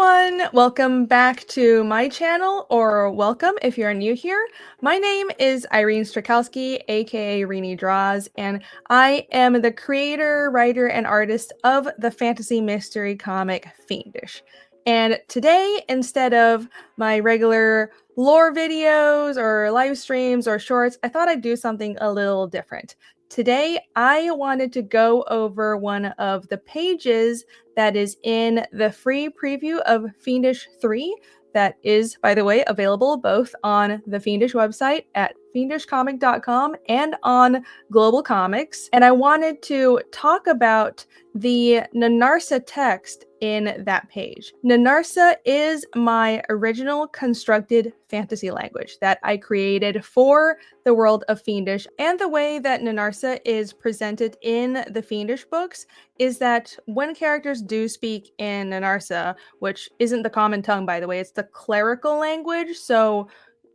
everyone! Welcome back to my channel, or welcome if you're new here. My name is Irene Strychalski, aka Irene Draws, and I am the creator, writer, and artist of the fantasy mystery comic Fiendish. And today, instead of my regular lore videos or live streams or shorts, I thought I'd do something a little different. Today, I wanted to go over one of the pages that is in the free preview of Fiendish 3 that is, by the way, available both on the Fiendish website at fiendishcomic.com and on Global Comics. And I wanted to talk about the Nunarsa text in that page. Nunarsa is my original constructed fantasy language that I created for the world of Fiendish, and the way that Nunarsa is presented in the Fiendish books is that when characters do speak in Nunarsa, which isn't the common tongue, by the way, it's the clerical language, so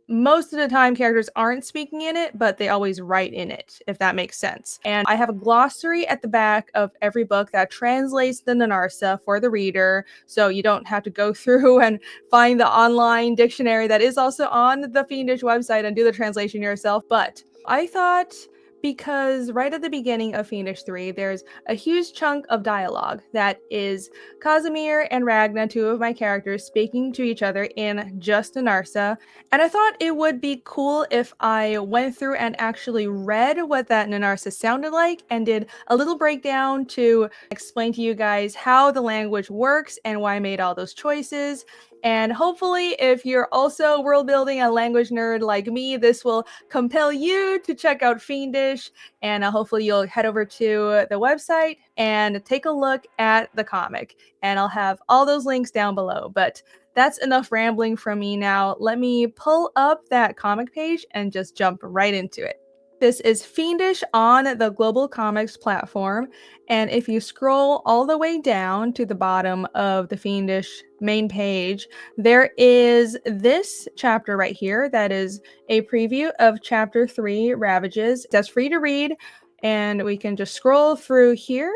most of the time characters aren't speaking in it, but they always write in it, if that makes sense. And I have a glossary at the back of every book that translates the Nunarsa for the reader, so you don't have to go through and find the online dictionary that is also on the Fiendish website and do the translation yourself. But I thought, because right at the beginning of Fiendish 3, there's a huge chunk of dialogue that is Casimir and Ragna, two of my characters, speaking to each other in just Nunarsa, and I thought it would be cool if I went through and actually read what that Nunarsa sounded like and did a little breakdown to explain to you guys how the language works and why I made all those choices. And hopefully, if you're also world building a language nerd like me, this will compel you to check out Fiendish, and hopefully you'll head over to the website and take a look at the comic. And I'll have all those links down below. But that's enough rambling from me now. Let me pull up that comic page and just jump right into it. This is Fiendish on the Global Comics platform, and if you scroll all the way down to the bottom of the Fiendish main page, there is this chapter right here that is a preview of Chapter 3, Ravages. That's free to read, and we can just scroll through here.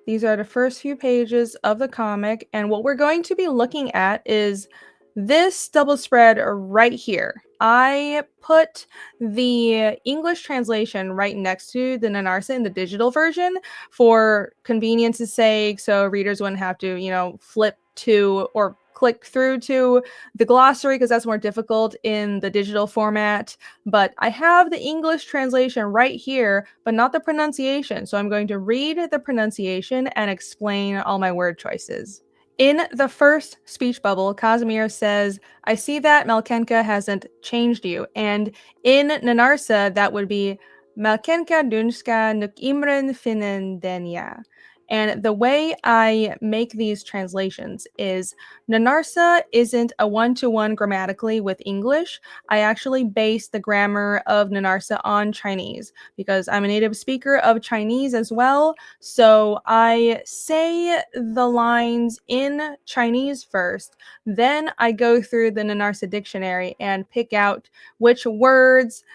These are the first few pages of the comic, and what we're going to be looking at is this double spread right here. I put the English translation right next to the Nunarsa in the digital version for convenience's sake, so readers wouldn't have to, flip to or click through to the glossary because that's more difficult in the digital format. But I have the English translation right here, but not the pronunciation. So I'm going to read the pronunciation and explain all my word choices. In the first speech bubble, Casimir says, "I see that Malkenka hasn't changed you." And in Nunarsa, that would be Malkenka dunska nuk imren finendenia. And the way I make these translations is Nunarsa isn't a one-to-one grammatically with English. I actually base the grammar of Nunarsa on Chinese because I'm a native speaker of Chinese as well. So I say the lines in Chinese first, then I go through the Nunarsa dictionary and pick out which words,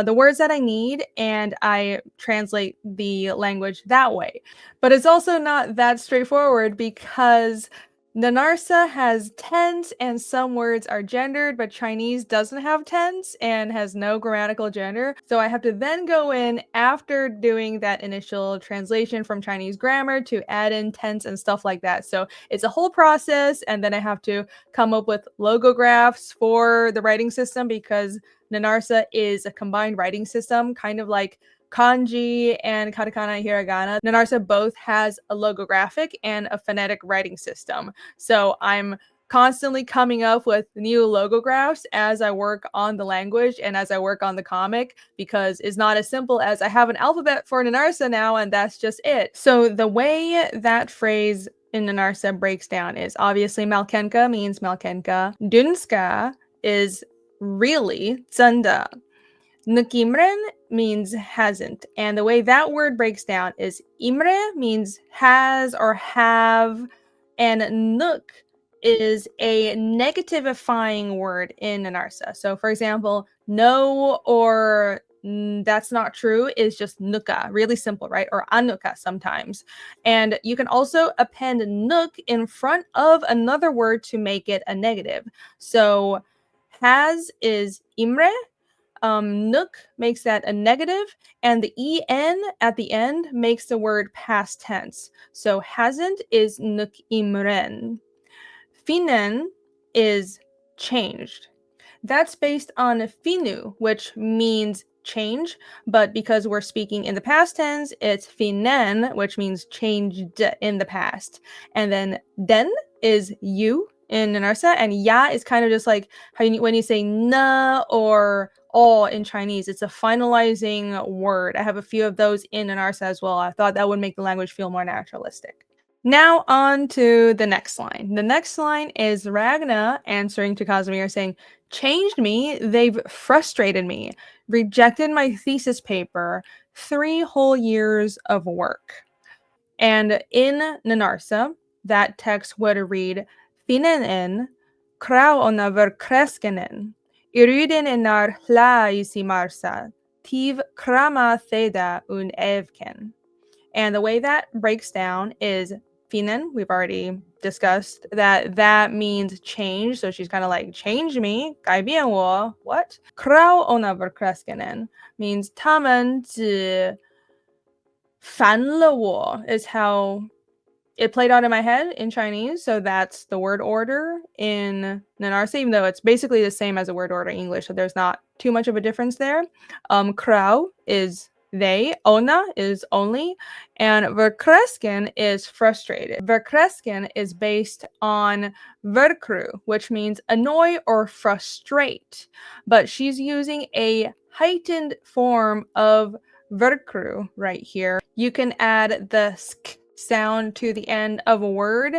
the words that I need, and I translate the language that way. But it's also not that straightforward because Nunarsa has tense and some words are gendered, but Chinese doesn't have tense and has no grammatical gender. So I have to then go in after doing that initial translation from Chinese grammar to add in tense and stuff like that. So it's a whole process, and then I have to come up with logographs for the writing system because Nunarsa is a combined writing system, kind of like kanji and katakana and hiragana. Nunarsa both has a logographic and a phonetic writing system. So I'm constantly coming up with new logographs as I work on the language and as I work on the comic, because it's not as simple as I have an alphabet for Nunarsa now and that's just it. So the way that phrase in Nunarsa breaks down is obviously Malkenka means Malkenka. Dunska is really Tsunda. Nukimren means hasn't, and the way that word breaks down is Imre means has or have, and Nuk is a negativifying word in Narsa. So for example, no or that's not true is just nuka, really simple, right? Or anuka sometimes. And you can also append nuk in front of another word to make it a negative. So has is imre, nuk makes that a negative, and the en at the end makes the word past tense. So hasn't is nuk imren. Finen is changed. That's based on finu, which means change, but because we're speaking in the past tense, it's finen, which means changed in the past. And then den is you in Nunarsa, and ya is kind of just like how when you say na or all in Chinese, it's a finalizing word. I have a few of those in Nunarsa as well. I thought that would make the language feel more naturalistic. Now on to the next line. The next line is Ragna answering to Casimir saying, changed me, they've frustrated me, rejected my thesis paper, 3 whole years of work. And in Nunarsa, that text would read, Finenen, krau onaver kreskenen, iruden enar hla isi marsa, tiv krama theda un evken. And the way that breaks down is Finen, we've already discussed that means change. So she's kind of like, change me, 改变我, what? Krau onaverkreskenen means 他们只烦了我 is how it played out in my head in Chinese. So that's the word order in Nunarsa, even though it's basically the same as a word order in English. So there's not too much of a difference there. Krau is they, ona is only, and verkresken is frustrated. Verkresken is based on verkru, which means annoy or frustrate, but she's using a heightened form of verkru right here. You can add the sk sound to the end of a word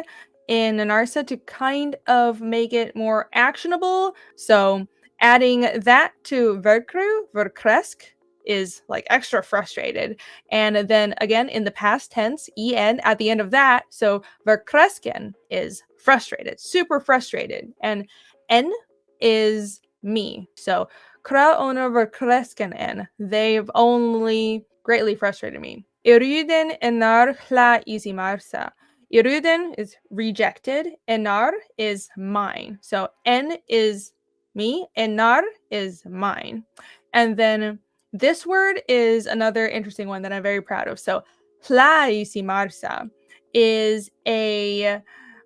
in Narsa to kind of make it more actionable. So adding that to verkru, verkresk, is like extra frustrated. And then again, in the past tense, en at the end of that. So verkresken is frustrated, super frustrated. And en is me. So kra ona verkresken en. They've only greatly frustrated me. Iruden enar hla izimarsa. Iruden is rejected. Enar is mine. So en is me. Enar is mine. And then this word is another interesting one that I'm very proud of. So, Marsa is a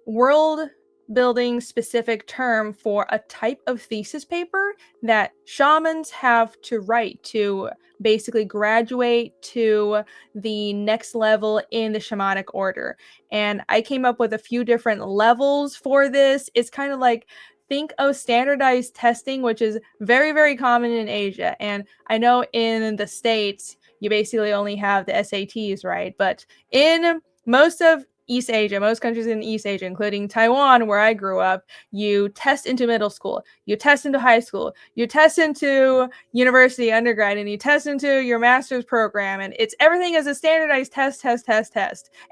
world building specific term for a type of thesis paper that shamans have to write to basically graduate to the next level in the shamanic order. And I came up with a few different levels for this. It's kind of like, think of standardized testing, which is very, very common in Asia. And I know in the States, you basically only have the SATs, right? But in most of East Asia, most countries in East Asia, including Taiwan, where I grew up, you test into middle school, you test into high school, you test into university, undergrad, and you test into your master's program. And it's everything is a standardized test.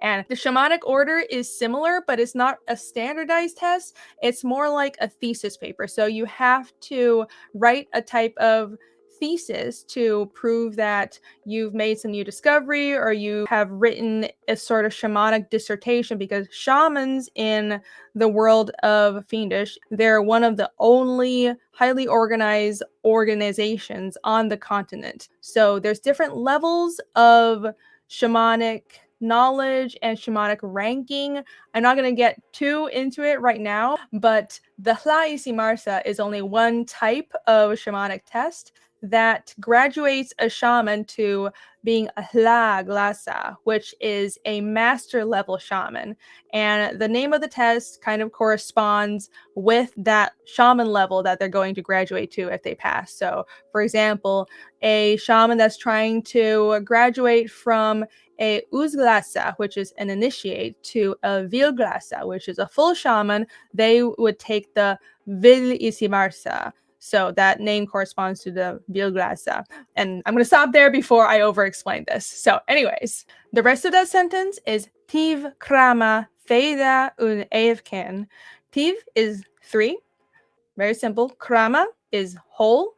And the shamanic order is similar, but it's not a standardized test. It's more like a thesis paper. So you have to write a type of thesis to prove that you've made some new discovery or you have written a sort of shamanic dissertation, because shamans in the world of Fiendish, they're one of the only highly organized organizations on the continent. So there's different levels of shamanic knowledge and shamanic ranking. I'm not going to get too into it right now, but the Hla Isi Marsa is only one type of shamanic test that graduates a shaman to being a Hla Glasa, which is a master level shaman. And the name of the test kind of corresponds with that shaman level that they're going to graduate to if they pass. So, for example, a shaman that's trying to graduate from a Uzglasa, which is an initiate, to a Vilglasa, which is a full shaman, they would take the Vil Isimarsa. So that name corresponds to the Vilglasa. And I'm going to stop there before I over-explain this. So anyways, the rest of that sentence is Tiv krama theda un evken. Tiv is 3. Very simple. Krama is whole.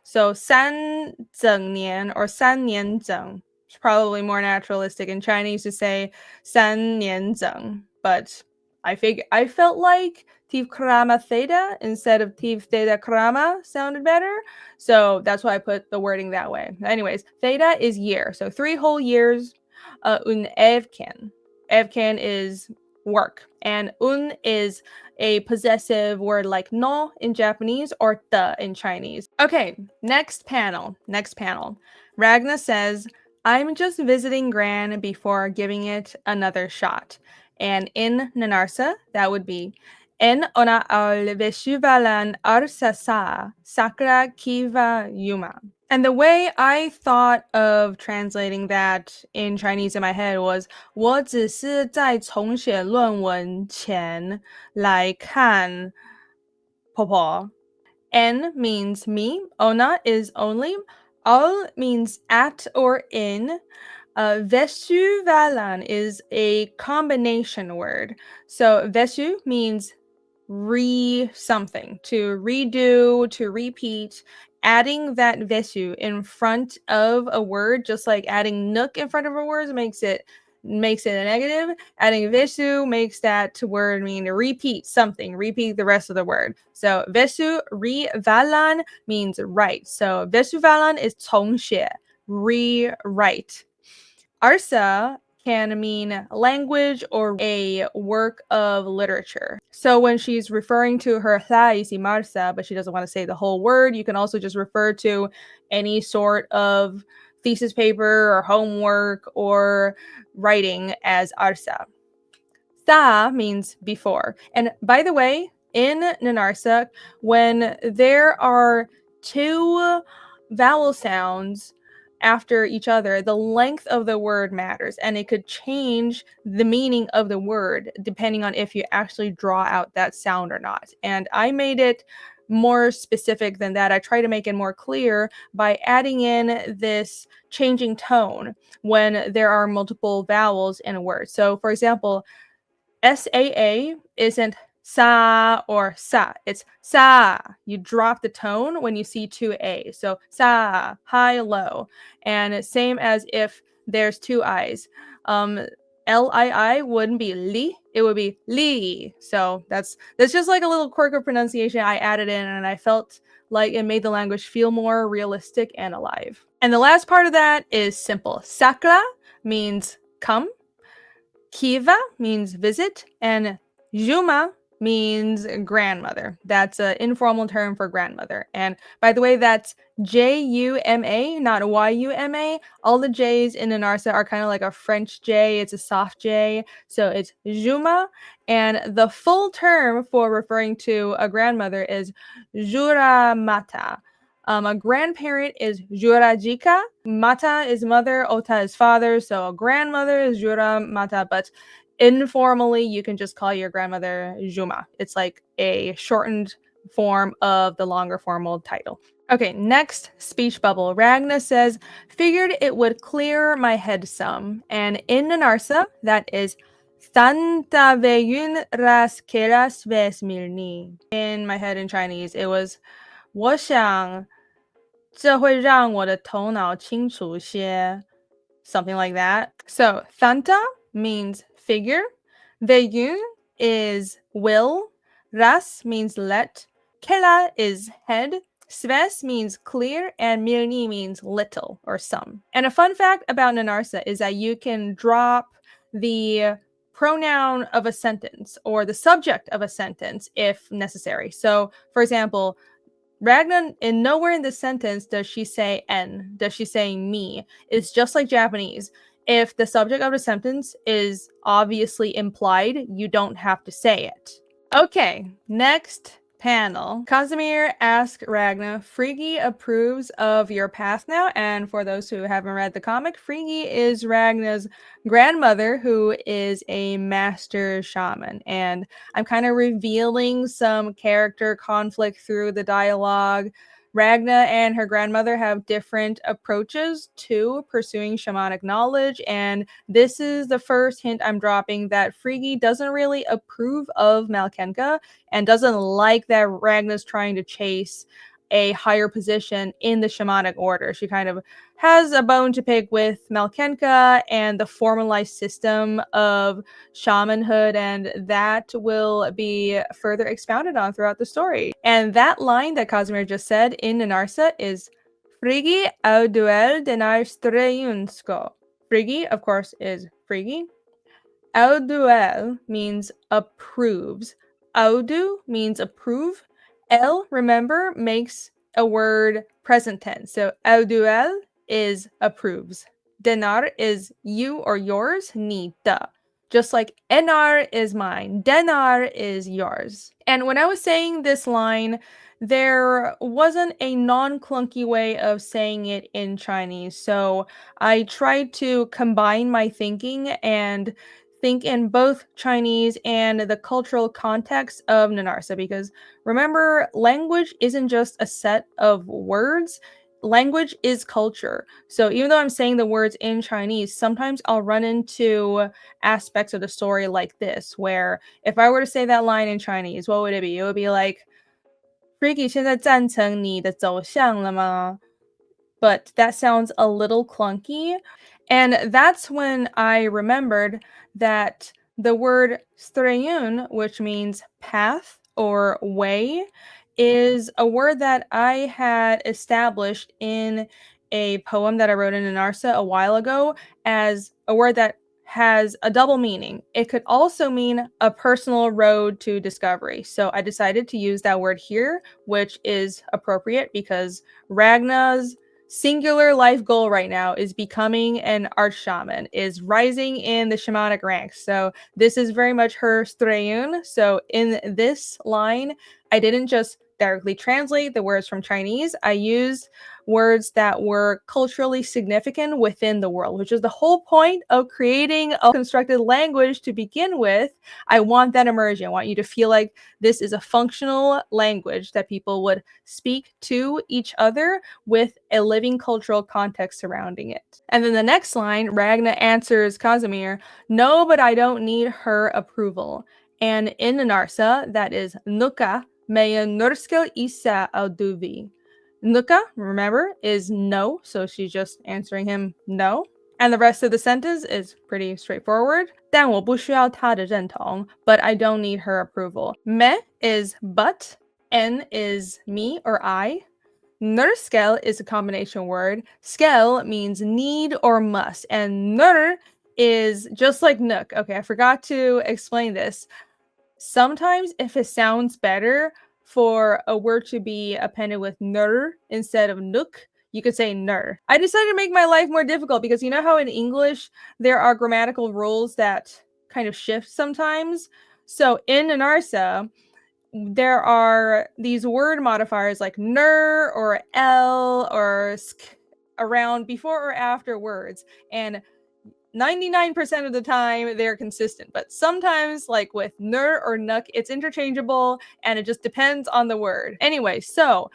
So 3整年 or 3年整. It's probably more naturalistic in Chinese to say 3年整, but I felt like Tiv Krama Theta instead of Tiv Theta Krama sounded better. So that's why I put the wording that way. Anyways, Theta is year. So 3 whole years. Un evken. Evken is work. And un is a possessive word like no in Japanese or the in Chinese. Okay, next panel. Ragna says, I'm just visiting Gran before giving it another shot. And in Nunarsa, that would be En ona al veshuvalan arsasa sakura kiva yuma. And the way I thought of translating that in Chinese in my head was 我只是在重写论文前来看婆婆. En means me, ona is only, al means at or in. Veshuvalan is a combination word. So veshu means something, to redo, to repeat. Adding that veshu in front of a word, just like adding nook in front of a word makes it a negative. Adding veshu makes that word mean to repeat something, repeat the rest of the word. So veshu valan means write. So veshu valan is 重写, rewrite. Arsa can mean language or a work of literature. So when she's referring to her Thais y Marsa, but she doesn't want to say the whole word, you can also just refer to any sort of thesis paper or homework or writing as Arsa. Tha means before. And by the way, in Nunarsa, when there are two vowel sounds after each other, the length of the word matters, and it could change the meaning of the word depending on if you actually draw out that sound or not. And I made it more specific than that. I try to make it more clear by adding in this changing tone when there are multiple vowels in a word. So, for example, SAA isn't sa or sa. It's sa. You drop the tone when you see two A. So sa, high, low. And same as if there's two I's. LII wouldn't be li, it would be li. So that's just like a little quirk of pronunciation I added in, and I felt like it made the language feel more realistic and alive. And the last part of that is simple. Sakura means come. Kiva means visit, and Juma means grandmother. That's an informal term for grandmother. And by the way, that's Juma, not Yuma. All the J's in Nunarsa are kind of like a French J. It's a soft J. So it's Juma. And the full term for referring to a grandmother is Jura Mata. A grandparent is Jurajika. Mata is mother, Ota is father. So a grandmother is Jura Mata, but informally, you can just call your grandmother Juma. It's like a shortened form of the longer formal title. Okay, next speech bubble. Ragna says, figured it would clear my head some. And in Nunarsa, that is Tanta veyun ras keras ves milni. In my head in Chinese, it was 我想这会让我的头脑清楚些 something like that. So, Thanta means figure. Veyun is will. Ras means let. Kela is head. Sves means clear. And Mirni means little or some. And a fun fact about Nunarsa is that you can drop the pronoun of a sentence or the subject of a sentence if necessary. So, for example, Ragna, in nowhere in this sentence does she say en, does she say me. It's just like Japanese. If the subject of the sentence is obviously implied, you don't have to say it. Okay, next panel. Casimir asks Ragna, Friggi approves of your path now. And for those who haven't read the comic, Friggi is Ragna's grandmother, who is a master shaman. And I'm kind of revealing some character conflict through the dialogue. Ragna and her grandmother have different approaches to pursuing shamanic knowledge, and this is the first hint I'm dropping that Friggi doesn't really approve of Malkenka and doesn't like that Ragna's trying to chase a higher position in the shamanic order. She kind of has a bone to pick with Malkenka and the formalized system of shamanhood, and that will be further expounded on throughout the story. And that line that Casimir just said in Nunarsa is Frigi auduel denar strejunsko. Frigi, of course, is Frigi. Auduel means approves. Audu means approve. El, remember, makes a word present tense. So auduel is approves. Denar is you or yours, ni da. Just like enar is mine, denar is yours. And when I was saying this line, there wasn't a non-clunky way of saying it in Chinese. So I tried to combine my thinking and think in both Chinese and the cultural context of Nunarsa, because remember, language isn't just a set of words. Language is culture. So even though I'm saying the words in Chinese, sometimes I'll run into aspects of the story like this, where if I were to say that line in Chinese, what would it be? It would be like, Ricky 现在赞成你的走向了吗? But that sounds a little clunky. And that's when I remembered that the word streyun, which means path or way, is a word that I had established in a poem that I wrote in Narsa a while ago as a word that has a double meaning. It could also mean a personal road to discovery. So I decided to use that word here, which is appropriate because Ragna's singular life goal right now is becoming an arch shaman, is rising in the shamanic ranks. So this is very much her streyun. So in this line, I didn't just directly translate the words from Chinese. I used words that were culturally significant within the world, which is the whole point of creating a constructed language to begin with. I want that immersion. I want you to feel like this is a functional language that people would speak to each other with a living cultural context surrounding it. And then the next line, Ragna answers Casimir, no, but I don't need her approval. And in Narsa, that is Nuka, Meya Nurskel Isa Alduvi. Nuka, remember, is no, so she's just answering him no. And the rest of the sentence is pretty straightforward. 但我不需要她的认同, but I don't need her approval. Me is but, n is me or I. Nurskel is a combination word. Skel means need or must, and nur is just like nook. Okay, I forgot to explain this. Sometimes if it sounds better for a word to be appended with nur instead of nook, you could say nur. I decided to make my life more difficult because you know how in English there are grammatical rules that kind of shift sometimes? So in Narsa, there are these word modifiers like nur or l or sk around before or after words. And 99% of the time they're consistent, but sometimes like with nur or nuk, it's interchangeable and it just depends on the word. Anyway, so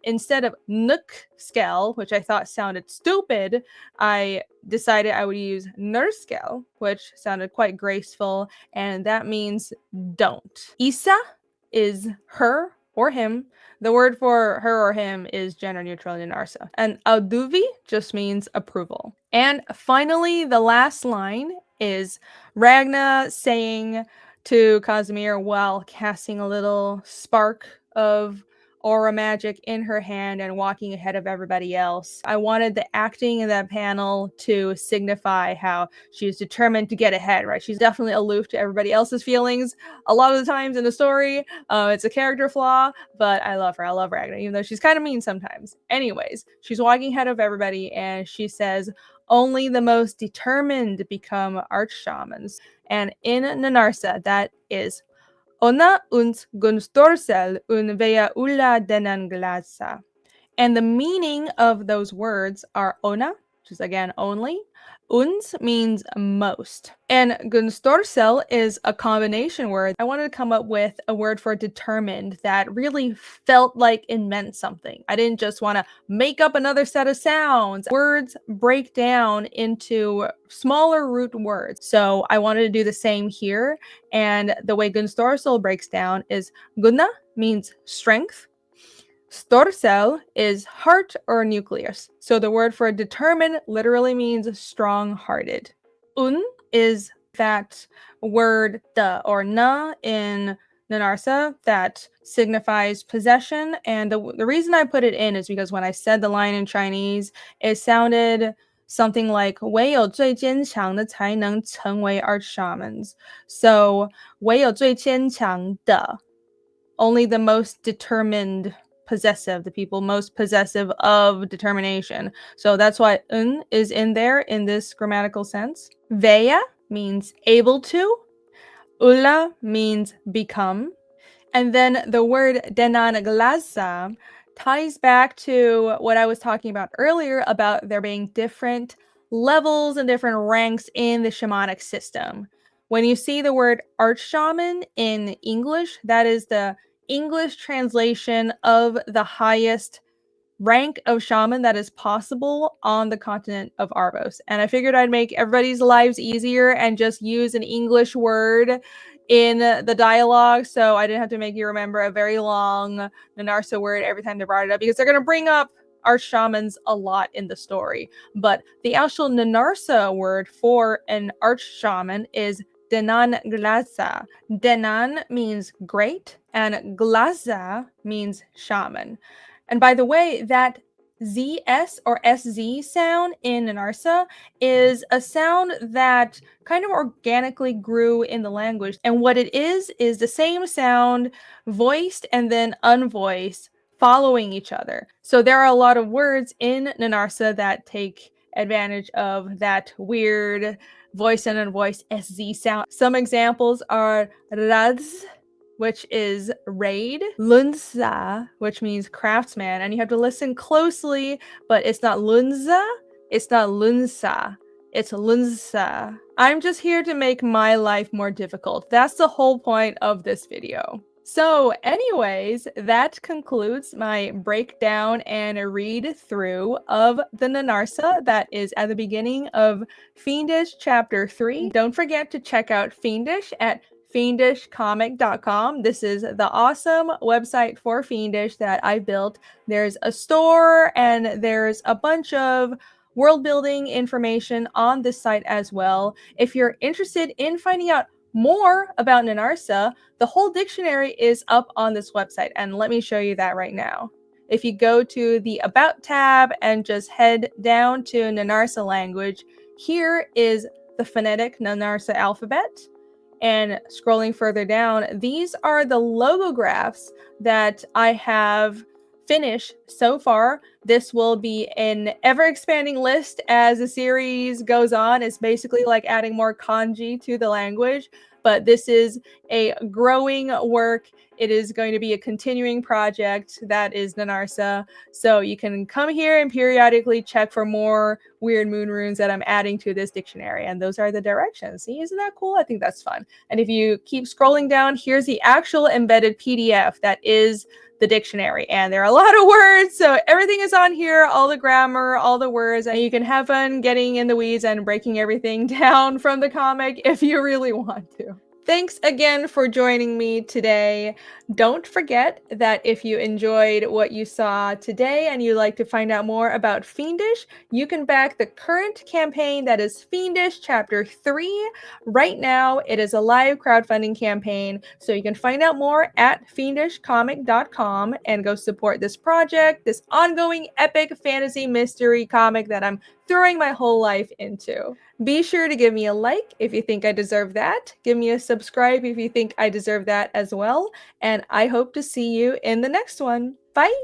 instead of nuk skel, which I thought sounded stupid, I decided I would use nurskel, which sounded quite graceful, and that means don't. Isa is her or him. The word for her or him is gender neutral in Narsa. And auduvi just means approval. And finally, the last line is Ragna saying to Casimir while casting a little spark of aura magic in her hand and walking ahead of everybody else. I wanted the acting in that panel to signify how she's determined to get ahead, right? She's definitely aloof to everybody else's feelings a lot of the times in the story. It's a character flaw, but I love her. I love Ragna, even though she's kind of mean sometimes. Anyways, she's walking ahead of everybody and she says, only the most determined become arch shamans. And in Nunarsa, that is Ona uns gunstorsel un vea ulla denanglasa. And the meaning of those words are ona, which is again only. Uns means most. And gunstorsel is a combination word. I wanted to come up with a word for determined that really felt like it meant something. I didn't just want to make up another set of sounds. Words break down into smaller root words. So I wanted to do the same here. And the way gunstorsel breaks down is gunna means strength. Storcel is heart or nucleus. So the word for determined literally means strong-hearted. Un is that word the or na in Nunarsa that signifies possession. And the reason I put it in is because when I said the line in Chinese, it sounded something like 唯有最坚强的才能成为 arch shamans. So 唯有最坚强的 only the most determined possessive, the people most possessive of determination. So that's why un is in there in this grammatical sense. Veya means able to. Ulla means become. And then the word denanaglasa ties back to what I was talking about earlier about there being different levels and different ranks in the shamanic system. When you see the word arch shaman in English, that is the English translation of the highest rank of shaman that is possible on the continent of Arvos. And I figured I'd make everybody's lives easier and just use an English word in the dialogue, so I didn't have to make you remember a very long Nunarsa word every time they brought it up, because they're going to bring up arch shamans a lot in the story. But the actual Nunarsa word for an arch shaman is Denan Glaza. Denan means great, and Glaza means shaman. And by the way, that ZS or SZ sound in Narsa is a sound that kind of organically grew in the language. And what it is the same sound voiced and then unvoiced following each other. So there are a lot of words in Nunarsa that take advantage of that weird voice and unvoiced SZ sound. Some examples are Radz, which is raid, Lunza, which means craftsman, and you have to listen closely, but it's not Lunza, it's not Lunsa, it's Lunsa. I'm just here to make my life more difficult. That's the whole point of this video. So anyways, that concludes my breakdown and a read through of the Nunarsa that is at the beginning of Fiendish Chapter 3. Don't forget to check out Fiendish at FIENDISHcomic.com. This is the awesome website for Fiendish that I built. There's a store and there's a bunch of world building information on this site as well. If you're interested in finding out more about Nunarsa, the whole dictionary is up on this website, and let me show you that right now. If you go to the About tab and just head down to Nunarsa language, here is the phonetic Nunarsa alphabet. And scrolling further down, these are the logographs that I have finished so far. This will be an ever-expanding list as the series goes on. It's basically like adding more kanji to the language, but this is a growing work. It is going to be a continuing project that is Nunarsa. So you can come here and periodically check for more weird moon runes that I'm adding to this dictionary. And those are the directions. See, isn't that cool? I think that's fun. And if you keep scrolling down, here's the actual embedded PDF that is the dictionary. And there are a lot of words, so everything is on here, all the grammar, all the words, and you can have fun getting in the weeds and breaking everything down from the comic if you really want to. Thanks again for joining me today. Don't forget that if you enjoyed what you saw today and you'd like to find out more about Fiendish, you can back the current campaign that is Fiendish Chapter 3. Right now, it is a live crowdfunding campaign, so you can find out more at FIENDISHcomic.com and go support this project, this ongoing epic fantasy mystery comic that I'm throwing my whole life into. Be sure to give me a like if you think I deserve that. Give me a subscribe if you think I deserve that as well. And I hope to see you in the next one. Bye!